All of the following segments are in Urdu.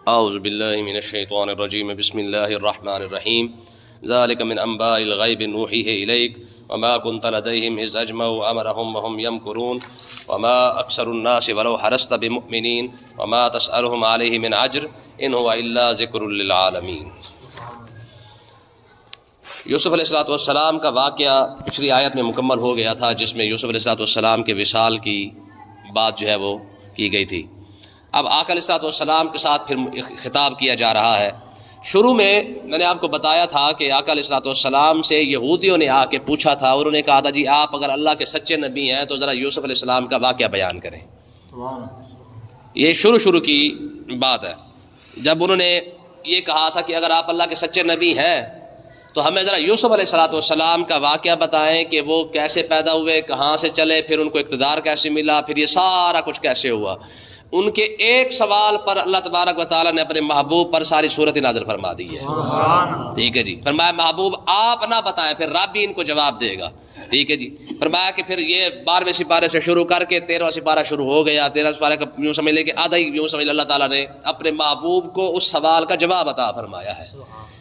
اعوذ باللہ من الشیطان الرجیم بسم اللہ الرحمن الرحیم ذالک من انباء الغیب نوحیہ الیک وما كنت لدیہم اذ اجمعوا امرهم وهم یمکرون وما اکثر الناس ولو حرصت بمؤمنین وما تسألهم علیہ من اجر ان هو الا ذکر للعالمین۔ یوسف علیہ السلام کا واقعہ پچھلی آیت میں مکمل ہو گیا تھا، جس میں یوسف علیہ السلام کے وصال کی بات جو ہے وہ کی گئی تھی۔ اب آقا علیہ السلام کے ساتھ پھر خطاب کیا جا رہا ہے۔ شروع میں نے آپ کو بتایا تھا کہ آقا علیہ السلام سے یہودیوں نے آ کے پوچھا تھا اور انہوں نے کہا تھا جی آپ اگر اللہ کے سچے نبی ہیں تو ذرا یوسف علیہ السلام کا واقعہ بیان کریں۔ یہ شروع کی بات ہے، جب انہوں نے یہ کہا تھا کہ اگر آپ اللہ کے سچے نبی ہیں تو ہمیں ذرا یوسف علیہ السلام کا واقعہ بتائیں کہ وہ کیسے پیدا ہوئے، کہاں سے چلے، پھر ان کو اقتدار کیسے ملا، پھر یہ سارا کچھ کیسے ہوا۔ ان کے ایک سوال پر اللہ تبارک و تعالیٰ نے اپنے محبوب پر ساری صورت نازل فرما دی ہے۔ ٹھیک ہے جی، فرمایا محبوب آپ نہ بتائیں، پھر رب بھی ان کو جواب دے گا۔ ٹھیک ہے جی، فرمایا کہ پھر یہ 12ویں سپارے سے شروع کر کے 13واں سپارہ شروع ہو گیا۔ 13 سپارے کا یوں سمجھ لے کہ آدھا ہی یوں سمجھ، اللہ تعالیٰ نے اپنے محبوب کو اس سوال کا جواب عطا فرمایا ہے۔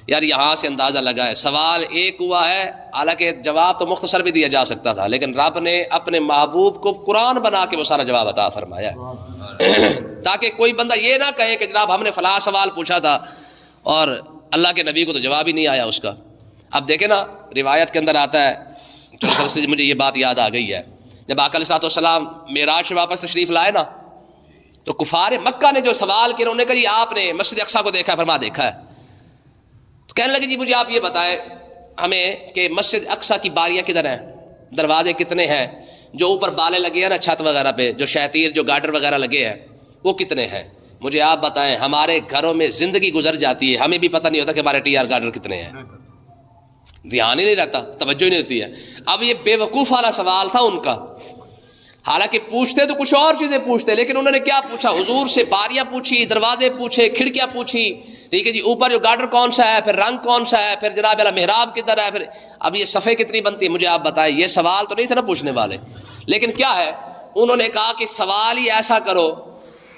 یار یہاں سے اندازہ لگا ہے، سوال ایک ہوا ہے، حالانکہ جواب تو مختصر بھی دیا جا سکتا تھا، لیکن رب نے اپنے محبوب کو قرآن بنا کے وہ سارا جواب عطا فرمایا ہے تاکہ کوئی بندہ یہ نہ کہے کہ جناب ہم نے فلاں سوال پوچھا تھا اور اللہ کے نبی کو تو جواب ہی نہیں آیا اس کا۔ اب دیکھیں نا، روایت کے اندر آتا ہے، مجھے یہ بات یاد آ گئی ہے، جب آقا علیہ السلام معراج سے واپس تشریف لائے نا تو کفار مکہ نے جو سوال کیا، انہوں نے کہا جی آپ نے مسجد اقصیٰ کو دیکھا ہے؟ فرما دیکھا ہے۔ تو کہنے لگے جی مجھے آپ یہ بتائیں ہمیں کہ مسجد اقصیٰ کی باریاں کدھر ہیں، دروازے کتنے ہیں، جو اوپر بالے لگے ہیں نا چھت وغیرہ پہ، جو شیطیر جو گارڈر وغیرہ لگے ہیں وہ کتنے ہیں؟ مجھے آپ بتائیں، ہمارے گھروں میں زندگی گزر جاتی ہے، ہمیں بھی پتہ نہیں ہوتا کہ ہمارے ٹی آر گارڈر کتنے ہیں، دھیان ہی نہیں رہتا، توجہ ہی نہیں ہوتی ہے۔ اب یہ بے وقوف والا سوال تھا ان کا، حالانکہ پوچھتے تو کچھ اور چیزیں پوچھتے، لیکن انہوں نے کیا پوچھا؟ حضور سے باریاں پوچھی، دروازے پوچھے، کھڑکیاں پوچھی، ٹھیک ہے جی، اوپر جو گارڈر کون سا ہے، پھر رنگ کون سا ہے، پھر جناب اللہ محراب کدھر ہے، پھر اب یہ صفحے کتنی بنتی ہے، مجھے آپ بتائیں۔ یہ سوال تو نہیں تھا نا پوچھنے والے، لیکن کیا ہے، انہوں نے کہا کہ سوال ہی ایسا کرو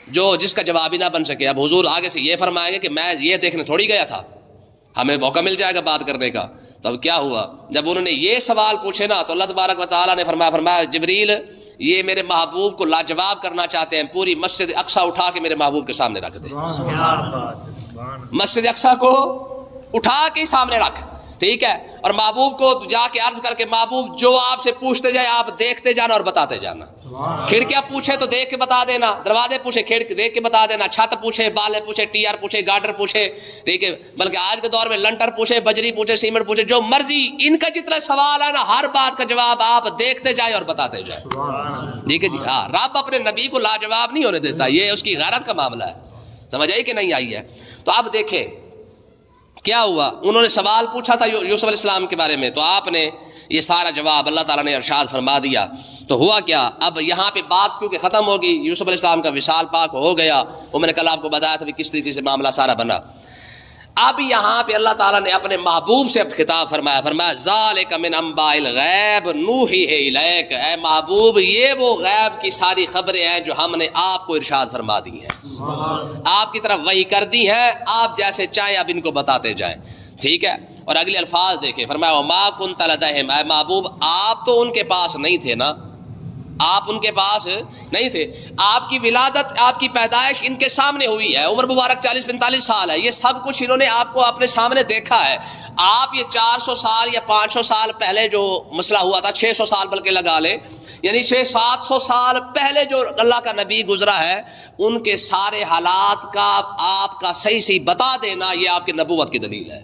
جو جس کا جواب ہی نہ بن سکے۔ اب حضور آگے سے یہ فرمائیں گے کہ میں یہ دیکھنے تھوڑی گیا تھا، ہمیں موقع مل جائے گا بات کرنے کا۔ تو اب کیا ہوا، جب انہوں نے یہ سوال پوچھے نا تو اللہ تبارک و تعالیٰ نے فرمایا جبریل یہ میرے محبوب کو لاجواب کرنا چاہتے ہیں، پوری مسجد اقصیٰ اٹھا کے میرے محبوب کے سامنے رکھ دے۔ مسجد اقصیٰ کو اٹھا کے سامنے رکھ، ٹھیک ہے، اور محبوب کو جا کے عرض کر کے محبوب جو آپ سے پوچھتے جائے آپ دیکھتے جانا اور بتاتے جانا۔ کھڑکیاں پوچھے تو دیکھ کے بتا دینا، دروازے پوچھے دیکھ کے بتا دینا، چھت پوچھے، بالے پوچھے، ٹی آر پوچھے، گارڈر پوچھے، ٹھیک ہے، بلکہ آج کے دور میں لنٹر پوچھے، بجری پوچھے، سیمنٹ پوچھے، جو مرضی ان کا جتنا سوال ہے نا ہر بات کا جواب آپ دیکھتے جائے اور بتاتے جائے۔ ٹھیک ہے جی، ہاں، رب اپنے نبی کو لاجواب نہیں ہونے دیتا، یہ اس کی غیرت کا معاملہ ہے۔ سمجھ آئی کہ نہیں آئی ہے؟ تو اب دیکھیں کیا ہوا، انہوں نے سوال پوچھا تھا یوسف علیہ السلام کے بارے میں، تو آپ نے یہ سارا جواب اللہ تعالیٰ نے ارشاد فرما دیا۔ تو ہوا کیا، اب یہاں پہ بات کیونکہ ختم ہوگی، یوسف علیہ السلام کا وصال پاک ہو گیا، وہ میں نے کل آپ کو بتایا تھا کہ کس طریقے سے معاملہ سارا بنا۔ اب یہاں پہ اللہ تعالیٰ نے اپنے محبوب سے اب خطاب فرمایا ذالک من انباء الغیب نوحیہ الیک، اے محبوب یہ وہ غیب کی ساری خبریں ہیں جو ہم نے آپ کو ارشاد فرما دی ہیں، آپ کی طرف وحی کر دی ہیں، آپ جیسے چاہیں اب ان کو بتاتے جائیں۔ ٹھیک ہے، اور اگلے الفاظ دیکھیں، فرمایا وما کنت لدیہم، اے محبوب آپ تو ان کے پاس نہیں تھے نا، آپ ان کے پاس نہیں تھے، آپ کی ولادت، آپ کی پیدائش ان کے سامنے ہوئی ہے، عمر مبارک 40-45 سال ہے، یہ سب کچھ انہوں نے آپ کو اپنے سامنے دیکھا ہے۔ آپ یہ 400 سال یا 500 سال پہلے جو مسئلہ ہوا تھا، 600 سال بلکہ لگا لے، یعنی 600-700 سال پہلے جو اللہ کا نبی گزرا ہے ان کے سارے حالات کا آپ کا صحیح بتا دینا، یہ آپ کی نبوت کی دلیل ہے۔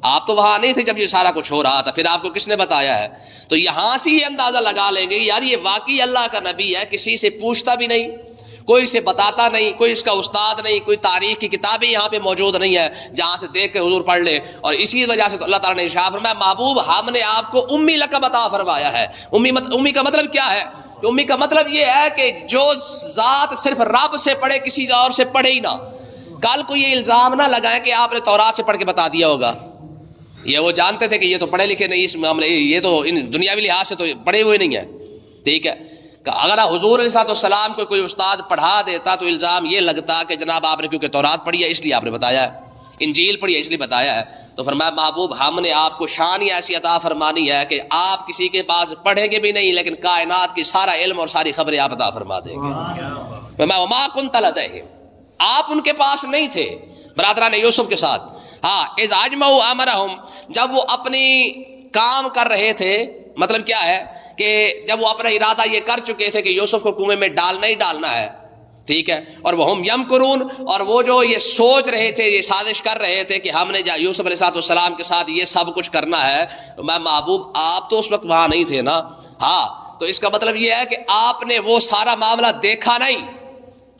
آپ تو وہاں نہیں تھے جب یہ سارا کچھ ہو رہا تھا، پھر آپ کو کس نے بتایا ہے؟ تو یہاں سے یہ اندازہ لگا لیں گے یار یہ واقعی اللہ کا نبی ہے، کسی سے پوچھتا بھی نہیں، کوئی سے بتاتا نہیں، کوئی اس کا استاد نہیں، کوئی تاریخ کی کتابیں یہاں پہ موجود نہیں ہے جہاں سے دیکھ کے حضور پڑھ لے۔ اور اسی وجہ سے تو اللہ تعالیٰ نے ارشاد فرمایا محبوب ہم نے آپ کو امی لقب عطا فرمایا ہے۔ امی کا مطلب کیا ہے؟ امی کا مطلب یہ ہے کہ جو ذات صرف رب سے پڑھے، کسی اور سے پڑھے ہی نہ۔ کل کو یہ الزام نہ لگائیں کہ آپ نے تورات سے پڑھ کے بتا دیا ہوگا، یہ وہ جانتے تھے کہ یہ تو پڑھے لکھے نہیں اس معاملے، یہ تو ان دنیاوی لحاظ سے تو پڑھے ہوئے نہیں ہیں، ٹھیک ہے۔ کہ اگر حضور علیہ السلام کو کوئی استاد پڑھا دیتا تو الزام یہ لگتا کہ جناب آپ نے کیونکہ تورات پڑھی ہے اس لیے آپ نے بتایا ہے، انجیل پڑھی ہے اس لیے بتایا ہے. تو فرمایا محبوب ہم نے آپ کو شان ہی ایسی عطا فرمانی ہے کہ آپ کسی کے پاس پڑھیں گے بھی نہیں لیکن کائنات کی سارا علم اور ساری خبریں آپ عطا فرما دیں گے. وما كنت لديهم، آپ ان کے پاس نہیں تھے برادران یوسف کے ساتھ. ہاں اذ اجمعوا امرهم، جب وہ اپنی کام کر رہے تھے، مطلب کیا ہے کہ جب وہ اپنا ارادہ یہ کر چکے تھے کہ یوسف کو کنویں میں ڈالنا ہی ڈالنا ہے، ٹھیک ہے، اور وہ ہم یمکرون، اور وہ جو یہ سوچ رہے تھے، یہ سازش کر رہے تھے کہ ہم نے یوسف علیہ السلام کے ساتھ یہ سب کچھ کرنا ہے. میں محبوب آپ تو اس وقت وہاں نہیں تھے نا. ہاں تو اس کا مطلب یہ ہے کہ آپ نے وہ سارا معاملہ دیکھا نہیں،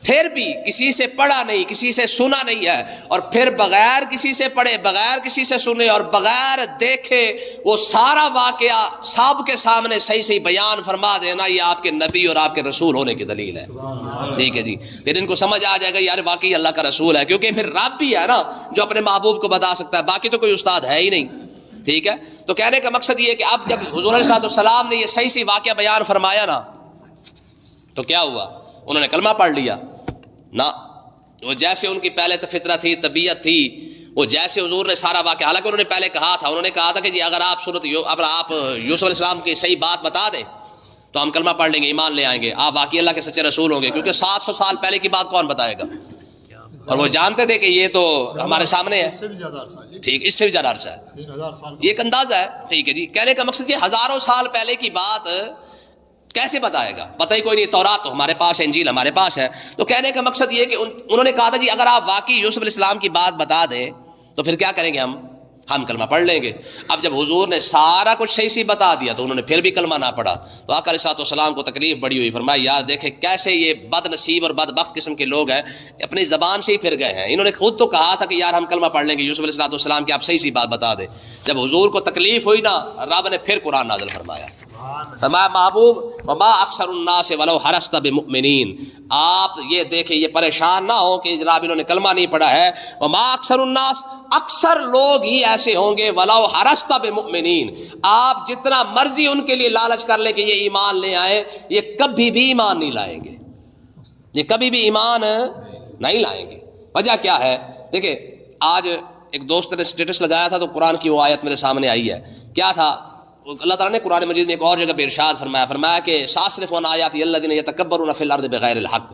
پھر بھی کسی سے پڑھا نہیں، کسی سے سنا نہیں ہے، اور پھر بغیر کسی سے پڑھے، بغیر کسی سے سنے اور بغیر دیکھے وہ سارا واقعہ سب کے سامنے صحیح صحیح بیان فرما دینا، یہ آپ کے نبی اور آپ کے رسول ہونے کی دلیل ہے. ٹھیک ہے جی، پھر ان کو سمجھ آ جائے گا یار واقعی اللہ کا رسول ہے، کیونکہ پھر رب بھی ہے نا جو اپنے محبوب کو بتا سکتا ہے، باقی تو کوئی استاد ہے ہی نہیں. ٹھیک ہے، تو کہنے کا مقصد یہ ہے کہ اب جب حضور علیہ السلام نے یہ صحیح صحیح واقعہ بیان فرمایا نا تو کیا ہوا، انہوں نے کلمہ پڑھ لیا نا. وہ جیسے ان کی پہلے فطرت تھی، طبیعت تھی، وہ جیسے حضور نے سارا واقعہ، حالانکہ انہوں نے پہلے کہا تھا، انہوں نے کہا تھا کہ جی اگر آپ آپ یوسف علیہ السلام کی صحیح بات بتا دیں تو ہم کلمہ پڑھ لیں گے، ایمان لے آئیں گے، آپ واقعی اللہ کے سچے رسول ہوں گے، کیونکہ 700 سال پہلے کی بات کون بتائے گا. اور وہ جانتے تھے کہ یہ تو ہمارے سامنے ہے. ٹھیک، اس سے بھی زیادہ عرصہ ہے، یہ ایک اندازہ ہے. ٹھیک ہے جی، کہنے کا مقصد یہ ہزاروں سال پہلے کی بات کیسے بتائے گا، پتہ ہی کوئی نہیں. تورات تو ہمارے پاس ہے، انجیل ہمارے پاس ہے. تو کہنے کا مقصد یہ کہ انہوں نے کہا تھا جی اگر آپ واقعی یوسف علیہ السلام کی بات بتا دیں تو پھر کیا کریں گے، ہم کلمہ پڑھ لیں گے. اب جب حضور نے سارا کچھ صحیح صحیح بتا دیا تو انہوں نے پھر بھی کلمہ نہ پڑھا تو آقا علیہ السلام کو تکلیف بڑی ہوئی. فرمایا یار دیکھیں کیسے یہ بد نصیب اور بدبخت قسم کے لوگ ہیں، اپنی زبان سے ہی پھر گئے ہیں. انہوں نے خود تو کہا تھا کہ یار ہم کلمہ پڑھ لیں گے یوسف علیہ السلام کی، آپ صحیح صحیح بات بتا دیں. جب حضور کو تکلیف ہوئی نا، رب نے پھر قرآن نازل فرمایا. فرمایا محبوب وما اکثر الناس ولو حرصت بمؤمنین، آپ یہ دیکھیں یہ پریشان نہ ہو کہ جناب انہوں نے کلمہ نہیں پڑھا ہے. وما اکثر الناس، اکثر لوگ ہی ایسے ہوں گے، ولو حرصت بمؤمنین، آپ جتنا مرضی ان کے لیے لالچ کر لیں کہ یہ ایمان لے آئے، یہ کبھی بھی ایمان نہیں لائیں گے، یہ کبھی بھی ایمان نہیں لائیں گے. وجہ کیا ہے؟ دیکھیں آج ایک دوست نے اسٹیٹس لگایا تھا تو قرآن کی وہ آیت میرے سامنے آئی ہے. کیا تھا؟ اللہ تعالیٰ نے قرآن مجید میں ایک اور جگہ پہ ارشاد فرمایا کہ ساصرف عن آیاتی الذین یتکبرون فی الارض بغیر الحق.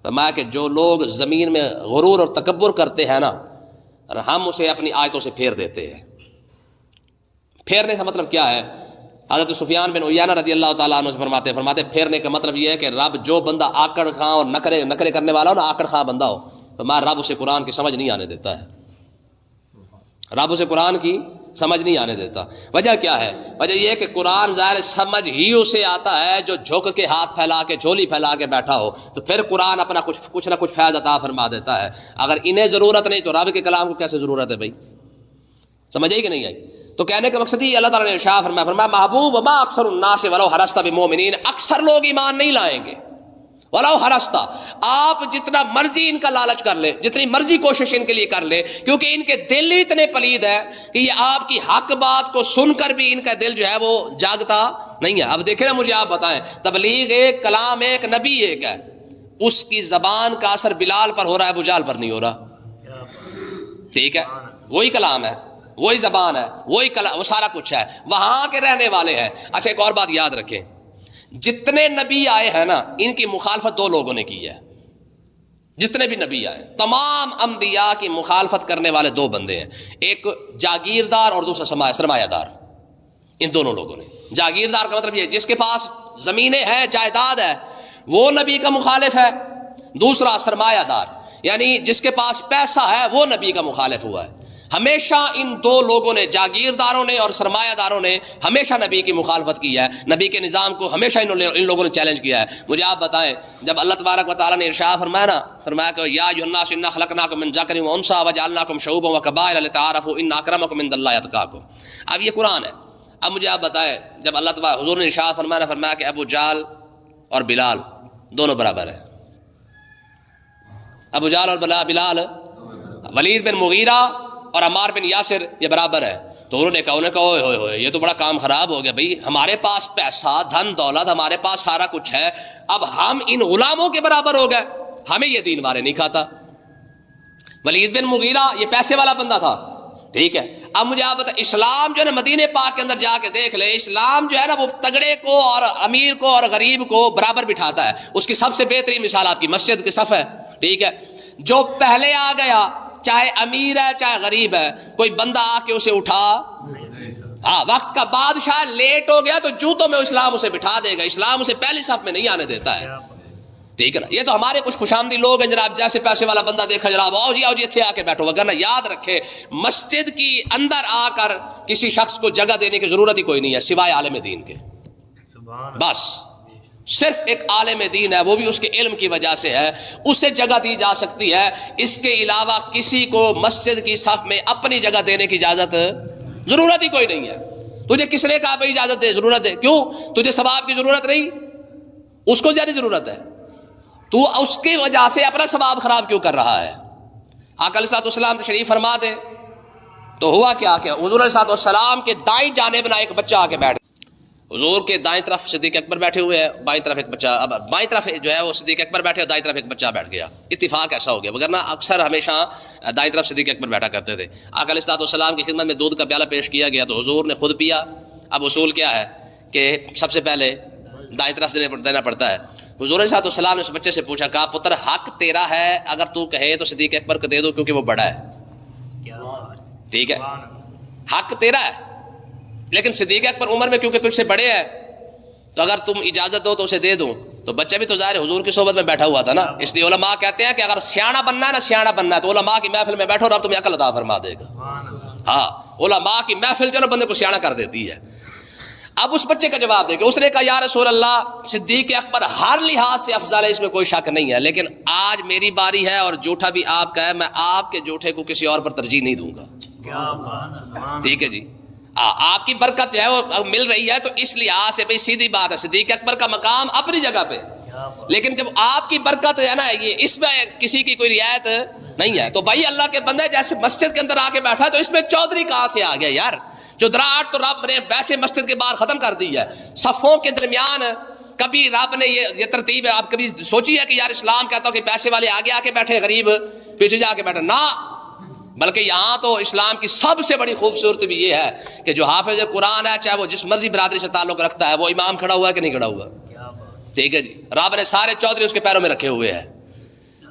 فرمایا کہ جو لوگ زمین میں غرور اور تکبر کرتے ہیں نا، ہم اسے اپنی آیتوں سے پھیر دیتے ہیں. پھیرنے کا مطلب کیا ہے؟ حضرت سفیان بن عیینہ رضی اللہ تعالیٰ عنہ سے فرماتے پھیرنے کا مطلب یہ ہے کہ رب جو بندہ آکڑ خاں اور نکرے کرنے والا ہو نا، آکڑ خاں بندہ ہو، فرمایا رب اسے قرآن کی سمجھ نہیں آنے دیتا ہے، رب اسے قرآن کی سمجھ نہیں آنے دیتا. وجہ کیا ہے؟ وجہ یہ ہے کہ قرآن ظاہر سمجھ ہی اسے آتا ہے جو جھک کے ہاتھ پھیلا کے جھولی پھیلا کے بیٹھا ہو، تو پھر قرآن اپنا کچھ نہ کچھ فیض عطا فرما دیتا ہے. اگر انہیں ضرورت نہیں تو رب کے کلام کو کیسے ضرورت ہے بھائی؟ سمجھ آئی کہ نہیں آئی؟ تو کہنے کا مقصد یہ اللہ تعالیٰ نے ارشاد فرمایا محبوب وما اکثر الناس ولو حرصت بمؤمنین، اکثر لوگ ایمان نہیں لائیں گے. ولو حرصت، آپ جتنا مرضی ان کا لالچ کر لے، جتنی مرضی کوشش ان کے لیے کر لے، کیونکہ ان کے دل ہی اتنے پلید ہے کہ یہ آپ کی حق بات کو سن کر بھی ان کا دل جو ہے وہ جاگتا نہیں ہے. اب دیکھیں نا، مجھے آپ بتائیں، تبلیغ ایک، کلام ایک، نبی ایک ہے، اس کی زبان کا اثر بلال پر ہو رہا ہے، ابو جہل پر نہیں ہو رہا. ٹھیک ہے، وہی کلام ہے، وہی زبان ہے، وہی کلام، وہ سارا کچھ ہے، وہاں کے رہنے والے ہیں. اچھا ایک اور بات یاد رکھیں، جتنے نبی آئے ہیں نا ان کی مخالفت دو لوگوں نے کی ہے. جتنے بھی نبی آئے تمام انبیاء کی مخالفت کرنے والے دو بندے ہیں، ایک جاگیردار اور دوسرا سرمایہ دار. ان دونوں لوگوں نے، جاگیردار کا مطلب یہ جس کے پاس زمینیں ہیں، جائیداد ہے، وہ نبی کا مخالف ہے. دوسرا سرمایہ دار، یعنی جس کے پاس پیسہ ہے وہ نبی کا مخالف ہوا ہے. ہمیشہ ان دو لوگوں نے، جاگیرداروں نے اور سرمایہ داروں نے، ہمیشہ نبی کی مخالفت کی ہے. نبی کے نظام کو ہمیشہ ان لوگوں نے چیلنج کیا ہے. مجھے آپ بتائیں، جب اللہ تبارک و تعالیٰ نے ارشاد فرمایا کہ یا ایھا الناس انا خلقناکم من ذکر و انثی وجعلناکم شعوبا وقبائل لتعارفوا ان اکرمکم عند اللہ اتقاکم. اب یہ قرآن ہے. اب مجھے آپ بتائیں، جب اللہ تبارک حضور نے ارشاد فرمایا کہ ابو جہل اور بلال دونوں برابر ہیں. ابو جہل اور بلال، ولید بن مغیرہ اور عمار بن یاسر یہ برابر ہے. تو انہوں نے کہا ہوئے ہوئے یہ تو بڑا کام خراب ہو گیا بھائی، ہمارے پاس پیسہ دھن دولت ہمارے پاس سارا کچھ ہے، اب ہم ان غلاموں کے برابر ہو گئے، ہمیں یہ دین وارے نہیں کھاتا۔ ولید بن مغیرہ یہ پیسے والا بندہ تھا، ٹھیک ہے۔ اب مجھے آپ بتائیں، اسلام جو ہے نا مدینے پاک کے اندر جا کے دیکھ لے، اسلام جو ہے نا وہ تگڑے کو اور امیر کو اور غریب کو برابر بٹھاتا ہے۔ اس کی سب سے بہترین مثال آپ کی مسجد کے صف ہے، ٹھیک ہے۔ جو پہلے آ گیا چاہے امیر ہے چاہے غریب ہے، کوئی بندہ آ کے اسے اٹھا، ہاں وقت کا بادشاہ لیٹ ہو گیا تو جوتوں میں اسلام اسے بٹھا دے گا، اسلام اسے پہلی صف میں نہیں آنے دیتا ہے، ٹھیک ہے نا۔ یہ تو ہمارے کچھ خوشامدی لوگ ہیں جناب، جیسے پیسے والا بندہ دیکھا جناب آؤ جی اتنے آ کے بیٹھو، وگرنہ یاد رکھے مسجد کی اندر آ کر کسی شخص کو جگہ دینے کی ضرورت ہی کوئی نہیں ہے سوائے عالم دین کے، بس صرف ایک عالم دین ہے، وہ بھی اس کے علم کی وجہ سے ہے، اسے جگہ دی جا سکتی ہے، اس کے علاوہ کسی کو مسجد کی صف میں اپنی جگہ دینے کی اجازت ضرورت ہی کوئی نہیں ہے۔ تجھے کس نے کہا بھائی اجازت دے، ضرورت ہے، کیوں؟ تجھے ثواب کی ضرورت نہیں، اس کو زیادہ ضرورت ہے، تو اس کی وجہ سے اپنا ثواب خراب کیوں کر رہا ہے؟ آقا علیہ السلام تشریف فرما دے تو ہوا کیا کہ حضور علیہ السلام کے دائیں جانب نہ ایک بچہ آ کے بیٹھ، حضور کے دائیں طرف صدیق اکبر بیٹھے ہوئے ہیں، بائیں طرف ایک بچہ، اب بائیں طرف جو ہے وہ صدیق اکبر بیٹھے اور دائیں طرف ایک بچہ بیٹھ گیا، اتفاق ایسا ہو گیا، وگرنہ اکثر ہمیشہ دائیں طرف صدیق اکبر بیٹھا کرتے تھے۔ آقا علیہ السلام کی خدمت میں دودھ کا پیالہ پیش کیا گیا تو حضور نے خود پیا۔ اب اصول کیا ہے کہ سب سے پہلے دائیں طرف دینا پڑتا ہے۔ حضور علیہ السلام نے اس بچے سے پوچھا، کہا پتر حق تیرا ہے، اگر تو کہے تو صدیق اکبر کو دے دو کیونکہ وہ بڑا ہے، ٹھیک ہے، حق تیرا ہے، لیکن صدیق اکبر عمر میں کیونکہ تجھ سے بڑے ہیں تو اگر تم اجازت دو تو اسے دے دوں۔ تو بچہ بھی تو ظاہر حضور کی صحبت میں بیٹھا ہوا تھا نا، اس لیے علماء کہتے ہیں کہ اگر سیاڑا بننا ہے نا، سیاڑا بننا ہے تو علماء کی محفل میں بیٹھو، رب تمہیں عقل عطا فرما دے گا۔ ہاں علماء کی محفل جو نا بندے کو سیاڑا کر دیتی ہے۔ اب اس بچے کا جواب دے کہ اس نے کہا یا رسول اللہ صدیق اکبر ہر لحاظ سے افضل ہے، اس میں کوئی شک نہیں ہے، لیکن آج میری باری ہے اور جوٹا بھی آپ کا ہے، میں آپ کے جوٹے کو کسی اور پر ترجیح نہیں دوں گا، ٹھیک ہے جی۔ آپ کی برکت جو ہے وہ مل رہی ہے تو اس لحاظ سے بھائی سیدھی بات ہے، صدیق اکبر کا مقام اپنی جگہ پہ، لیکن جب آپ کی برکت ہے نا یہ اس میں کسی کی کوئی رعایت نہیں ہے، تو بھائی اللہ کے بندے جیسے مسجد کے اندر آ کے بیٹھا تو اس میں چودھری کہاں سے آ گیا یار؟ جو دراٹ تو رب نے ویسے مسجد کے باہر ختم کر دی ہے، صفوں کے درمیان کبھی رب نے یہ ترتیب ہے، آپ کبھی سوچی ہے کہ یار اسلام کہتا ہو کہ پیسے والے آگے آ کے بیٹھے غریب پیچھے جا کے بیٹھے، نہ، بلکہ یہاں تو اسلام کی سب سے بڑی خوبصورتی بھی یہ ہے کہ جو حافظ قرآن ہے چاہے وہ جس مرضی برادری سے تعلق رکھتا ہے، وہ امام کھڑا ہوا ہے کہ نہیں کھڑا ہوا، ٹھیک ہے جی، رب نے سارے چودھری اس کے پیروں میں رکھے ہوئے ہیں،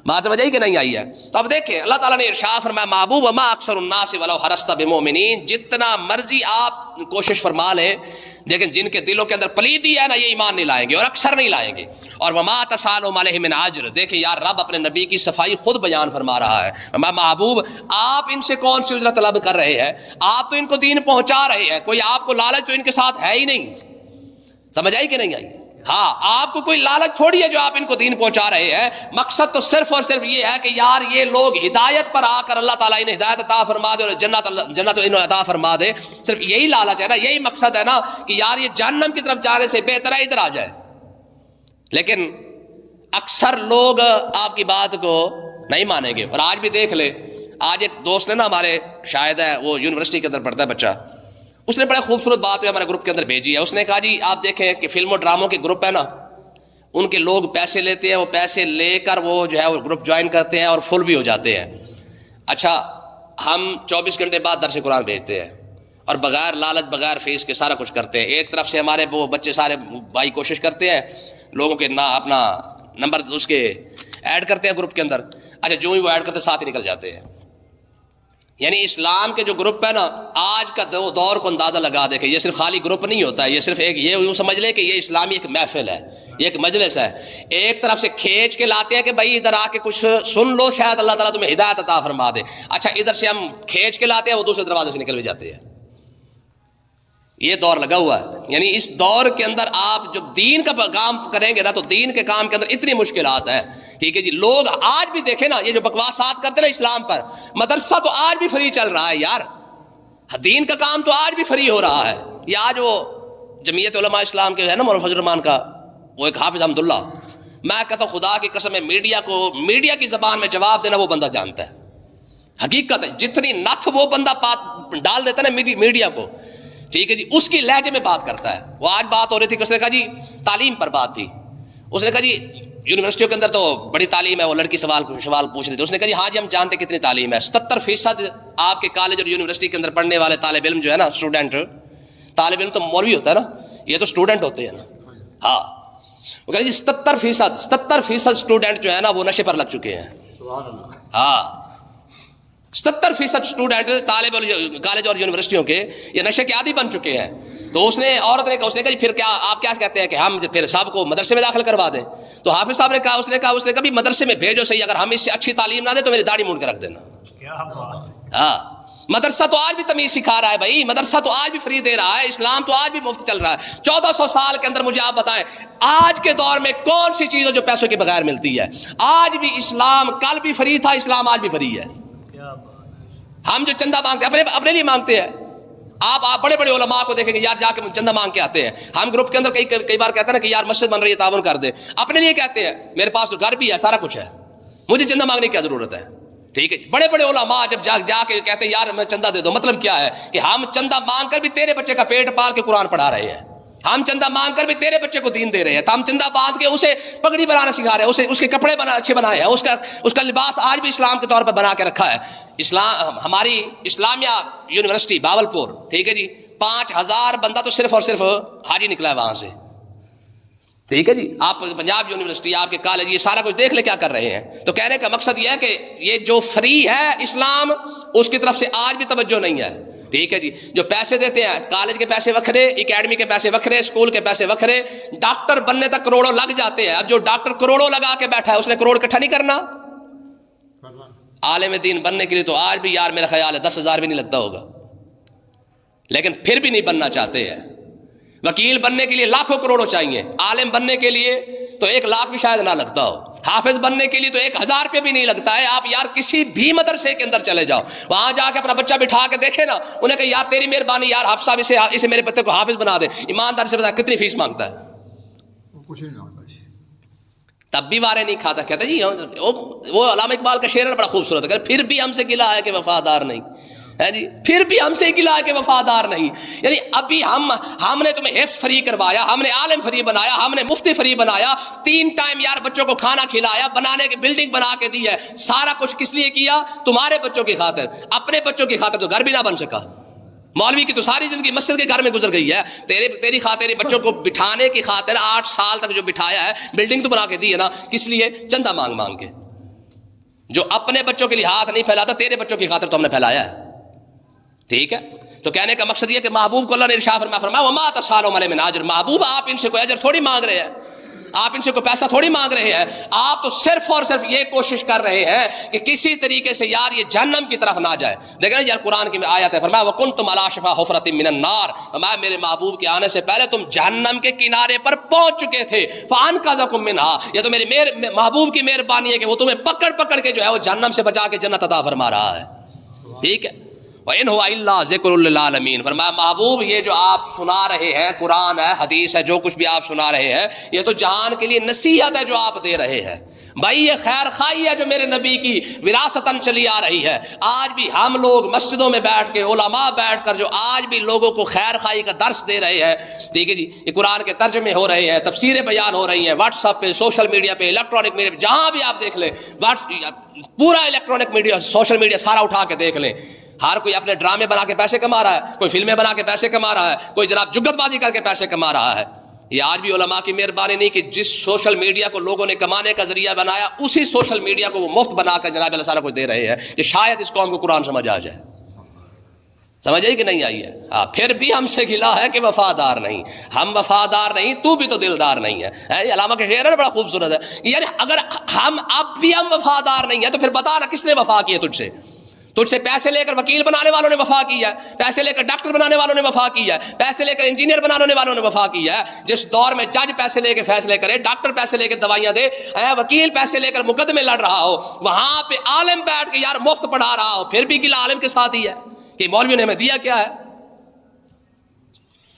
بات سمجھ آئی کہ نہیں آئی ہے؟ تو اب دیکھیں اللہ تعالیٰ نے ارشاد فرمایا محبوب وما اکثر الناس ولو حرصت بمؤمنین، جتنا مرضی آپ کوشش فرما لیں لیکن جن کے دلوں کے اندر پلیدی ہے نا یہ ایمان نہیں لائیں گے اور اکثر نہیں لائیں گے۔ اور وما تسالم علیہ من اجر، دیکھیں یار رب اپنے نبی کی صفائی خود بیان فرما رہا ہے، محبوب آپ ان سے کون سی اجرت طلب کر رہے ہیں؟ آپ تو ان کو دین پہنچا رہے ہیں، کوئی آپ کو لالچ تو ان کے ساتھ ہے ہی نہیں، سمجھ آئی کہ نہیں آئی؟ ہاں آپ کو کوئی لالچ تھوڑی ہے جو آپ ان کو دین پہنچا رہے ہیں، مقصد تو صرف اور صرف یہ ہے کہ یار یہ لوگ ہدایت پر آ کر اللہ تعالیٰ انہیں ہدایت عطا فرما دے اور جنت انہیں عطا فرما دے، صرف یہی لالچ ہے نا، یہی مقصد ہے نا کہ یار یہ جہنم کی طرف جانے سے بہتر ہے ادھر آ جائے۔ لیکن اکثر لوگ آپ کی بات کو نہیں مانیں گے، اور آج بھی دیکھ لے، آج ایک دوست نے نا ہمارے شاید ہے وہ یونیورسٹی کے اندر پڑھتا ہے بچہ، اس نے بڑے خوبصورت بات ہمارے گروپ کے اندر بھیجی ہے، اس نے کہا جی آپ دیکھیں کہ فلم و ڈراموں کے گروپ ہے نا، ان کے لوگ پیسے لیتے ہیں، وہ پیسے لے کر وہ جو ہے وہ گروپ جوائن کرتے ہیں اور فل بھی ہو جاتے ہیں، اچھا ہم 24 گھنٹے بعد درس قرآن بھیجتے ہیں اور بغیر لالچ بغیر فیس کے سارا کچھ کرتے ہیں، ایک طرف سے ہمارے وہ بچے سارے بھائی کوشش کرتے ہیں لوگوں کے اپنا نمبر اس کے ایڈ کرتے ہیں گروپ کے اندر، اچھا جو ہی وہ ایڈ کرتے ساتھ ہی نکل جاتے ہیں۔ یعنی اسلام کے جو گروپ ہے نا آج کا دور کو اندازہ لگا دے کہ یہ صرف خالی گروپ نہیں ہوتا ہے، یہ صرف ایک یہ یوں سمجھ لے کہ یہ اسلامی ایک محفل ہے، یہ ایک مجلس ہے، ایک طرف سے کھینچ کے لاتے ہیں کہ بھائی ادھر آ کے کچھ سن لو شاید اللہ تعالیٰ تمہیں ہدایت عطا فرما دے، اچھا ادھر سے ہم کھینچ کے لاتے ہیں وہ دوسرے دروازے سے نکل بھی جاتے ہیں، یہ دور لگا ہوا ہے۔ یعنی اس دور کے اندر آپ جب دین کا کام کریں گے نا تو دین کے کام کے اندر اتنی مشکلات ہیں، ٹھیک ہے جی۔ لوگ آج بھی دیکھیں نا یہ جو بکواسات کرتے نا اسلام پر، مدرسہ تو آج بھی فری چل رہا ہے یار، دین کا کام تو آج بھی فری ہو رہا ہے۔ یہ آج وہ جمعیت علماء اسلام کے ہے نا مولانا فضل الرحمان کا وہ ایک حافظ حمداللہ، میں کہتا ہوں خدا کی قسم ہے میڈیا کی زبان میں جواب دینا وہ بندہ جانتا ہے، حقیقت ہے. جتنی نتھ وہ بندہ ڈال دیتا ہے نا میڈیا کو, ٹھیک ہے جی, اس کی لہجے میں بات کرتا ہے. وہ آج بات ہو رہی تھی, کس نے کہا جی تعلیم پر بات تھی, اس نے کہا جی یونیورسٹیوں کے اندر تو بڑی تعلیم ہے, وہ لڑکی سوال پوچھ رہی تھی, اس نے کہا جی ہاں جی ہم جانتے کتنی تعلیم ہے. 77% آپ کے کالج اور یونیورسٹی کے اندر پڑھنے والے طالب علم جو ہے نا, اسٹوڈنٹ, طالب علم تو مولوی ہوتا ہے نا, یہ تو اسٹوڈنٹ ہوتے ہیں نا. ہاں, وہ کہا جی 77% اسٹوڈنٹ جو ہے نا وہ نشے پر لگ چکے ہیں. ہاں, 70% اسٹوڈنٹ طالب کالج اور یونیورسٹیوں کے یہ نشے کے عادی بن چکے ہیں. تو اس نے عورت نے کہا, اس نے کہا جی پھر کیا آپ کیا کہتے ہیں کہ ہم پھر صاحب کو مدرسے میں داخل کروا دیں. تو حافظ صاحب نے کہا, اس نے کہا بھی مدرسے میں بھیجو صحیح, اگر ہم اس سے اچھی تعلیم نہ دیں تو میری داڑھی مونڈ کے رکھ دینا. ہاں, مدرسہ تو آج بھی تمیز سکھا رہا ہے بھائی, مدرسہ تو آج بھی فری دے رہا ہے, اسلام تو آج بھی مفت چل رہا ہے. 1400 سال کے اندر مجھے آپ بتائیں آج کے دور میں کون سی چیز ہے جو پیسوں کے بغیر ملتی ہے؟ آج بھی اسلام, کل بھی فری تھا, اسلام آج بھی فری ہے. ہم جو چندہ مانگتے ہیں اپنے لیے مانگتے ہیں. آپ بڑے بڑے علماء کو دیکھیں گے یار جا کے چندہ مانگ کے آتے ہیں. ہم گروپ کے اندر کئی بار کہتے ہیں نا کہ یار مسجد بن رہی ہے تعاون کر دے, اپنے لیے کہتے ہیں. میرے پاس تو گھر بھی ہے, سارا کچھ ہے, مجھے چندہ مانگنے کی کیا ضرورت ہے؟ ٹھیک ہے, بڑے بڑے علماء جب جا کے کہتے ہیں یار میں چندہ دے دو, مطلب کیا ہے کہ ہم چندہ مانگ کر بھی تیرے بچے کا پیٹ پال کے قرآن پڑھا رہے ہیں, ہم چندہ مانگ کر بھی تیرے بچے کو دین دے رہے ہیں, ہم چندہ باندھ کے اسے پگڑی بنانا سکھا رہے ہیں, اس کے کپڑے اچھے بنائے ہیں, اس کا لباس آج بھی اسلام کے طور پر بنا کے رکھا ہے. اسلام, ہماری اسلامیہ یونیورسٹی باولپور, ٹھیک ہے جی, 5000 بندہ تو صرف اور صرف حاجی نکلا ہے وہاں سے. ٹھیک ہے جی, آپ پنجاب یونیورسٹی, آپ کے کالج, یہ سارا کچھ دیکھ لے کیا کر رہے ہیں. تو کہنے کا مقصد یہ ہے کہ یہ جو فری ہے اسلام, اس کی طرف سے آج بھی توجہ نہیں ہے. ٹھیک ہے جی, جو پیسے دیتے ہیں, کالج کے پیسے وکھرے, اکیڈمی کے پیسے وکھرے, اسکول کے پیسے وکھرے, ڈاکٹر بننے تک کروڑوں لگ جاتے ہیں. اب جو ڈاکٹر کروڑوں لگا کے بیٹھا ہے اس نے کروڑ اکٹھا نہیں کرنا. عالم دین بننے کے لیے تو آج بھی یار میرا خیال ہے 10,000 بھی نہیں لگتا ہوگا, لیکن پھر بھی نہیں بننا چاہتے ہیں. وکیل بننے کے لیے لاکھوں کروڑوں چاہیے, عالم بننے کے لیے تو 1 لاکھ بھی شاید نہ لگتا ہو, حافظ بننے کے لیے تو 1000 روپے بھی نہیں لگتا ہے. آپ یار کسی بھی مدرسے کے اندر چلے جاؤ, وہاں جا کے اپنا بچہ بٹھا کے دیکھے نا, انہیں کہ یار تیری مہربانی یار حافظ صاحب اسے میرے بچے کو حافظ بنا دے, ایماندار سے بتا کتنی فیس مانگتا ہے؟ کچھ نہیں مانگتا, تب بھی وارے نہیں کھاتا. کہتا جی وہ علامہ اقبال کا شعر بڑا خوبصورت ہے, پھر بھی ہم سے گلا ہے کہ وفادار نہیں ہے جی, پھر بھی ہم سے گلا ہے کہ وفادار نہیں. یعنی ابھی ہم نے تمہیں حفظ فری کروایا, ہم نے عالم فری بنایا, ہم نے مفتی فری بنایا, 3 ٹائم یار بچوں کو کھانا کھلایا, بنانے کی بلڈنگ بنا کے دی ہے, سارا کچھ کس لیے کیا؟ تمہارے بچوں کی خاطر. اپنے بچوں کی خاطر تو گھر بھی نہ بن سکا. مولوی کی تو ساری زندگی مسجد کے گھر میں گزر گئی ہے, تیری خاطر بچوں کو بٹھانے کی خاطر 8 سال تک جو بٹھایا ہے, بلڈنگ تو بنا کے دی ہے نا, کس لیے؟ چندہ مانگ مانگ کے. جو اپنے بچوں کے لیے ہاتھ نہیں پھیلاتا, تیرے بچوں کی خاطر تو ہم نے پھیلایا ہے. ٹھیک ہے, تو کہنے کا مقصد یہ کہ محبوب کو اللہ نے ارشاد فرمایا وما تسالون علیہ من اجر, محبوب آپ ان سے کوئی اجر تھوڑی مانگ رہے ہیں, آپ ان سے کوئی پیسہ تھوڑی مانگ رہے ہیں, آپ تو صرف اور صرف یہ کوشش کر رہے ہیں کہ کسی طریقے سے یار یہ جہنم کی طرف نہ جائے. دیکھیں یار قرآن کی آیت ہے, فرمایا وکنتم علی شفا حفرۃ من النار, فرمایا میرے محبوب کے آنے سے پہلے تم جہنم کے کنارے پر پہنچ چکے تھے, فانقذکم منھا, یہ تو میرے محبوب کی مہربانی ہے کہ وہ تمہیں پکڑ پکڑ کے جو ہے وہ جہنم سے بچا کے جنت عطا فرما رہا ہے. ٹھیک ہے, وَإِنْ هُوَ إِلَّا ذِكْرٌ لِّلْعَالَمِينَ, فرمایا محبوب یہ جو آپ سنا رہے ہیں, قرآن ہے, حدیث ہے, جو کچھ بھی آپ سنا رہے ہیں, یہ تو جہان کے لیے نصیحت ہے جو آپ دے رہے ہیں. بھائی یہ خیر خواہی ہے جو میرے نبی کی وراثتاً چلی آ رہی ہے. آج بھی ہم لوگ مسجدوں میں بیٹھ کے, علماء بیٹھ کر جو آج بھی لوگوں کو خیر خواہی کا درس دے رہے ہیں, ٹھیک ہے جی, یہ قرآن کے ترجمے ہو رہے ہیں, تفسیریں بیان ہو رہی ہیں, واٹس ایپ پہ, سوشل میڈیا پہ, الیکٹرانک میڈیا پہ, جہاں بھی آپ دیکھ لیں, پورا الیکٹرانک میڈیا, سوشل میڈیا سارا اٹھا کے دیکھ لیں, ہر کوئی اپنے ڈرامے بنا کے پیسے کما رہا ہے, کوئی فلمیں بنا کے پیسے کما رہا ہے, کوئی جناب جگت بازی کر کے پیسے کما رہا ہے. یہ آج بھی علماء کی مہربانی نہیں کہ جس سوشل میڈیا کو لوگوں نے کمانے کا ذریعہ بنایا, اسی سوشل میڈیا کو وہ مفت بنا کر جناب اللہ سارا کچھ دے رہے ہیں کہ شاید اس قوم کو قرآن سمجھ آ جائے. سمجھ آئی کہ نہیں آئی ہے؟ ہاں, پھر بھی ہم سے گلا ہے کہ وفادار نہیں. ہم وفادار نہیں, تو بھی تو دلدار نہیں ہے. علامہ کا شعر ہے, بڑا خوبصورت ہے. یعنی اگر اب بھی ہم وفادار نہیں ہے تو پھر بتا نا کس نے وفا کی ہے تجھ سے؟ تجھ سے پیسے لے کر وکیل بنانے والوں نے وفا کیا ہے, پیسے لے کر ڈاکٹر بنانے والوں نے وفا کیا ہے, پیسے لے کر انجینئر بنانے والوں نے وفا کیا ہے. جس دور میں جج پیسے لے کے فیصلے کرے, ڈاکٹر پیسے لے کے دوائیاں دے, وکیل پیسے لے کر مقدمے لڑ رہا ہو, وہاں پہ عالم بیٹھ کے یار مفت پڑھا رہا ہو, پھر بھی گلا عالم کے ساتھ ہی ہے کہ مولوی نے ہمیں دیا کیا ہے.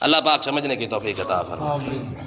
اللہ پاک سمجھنے کی توفیق عطا فرمائے.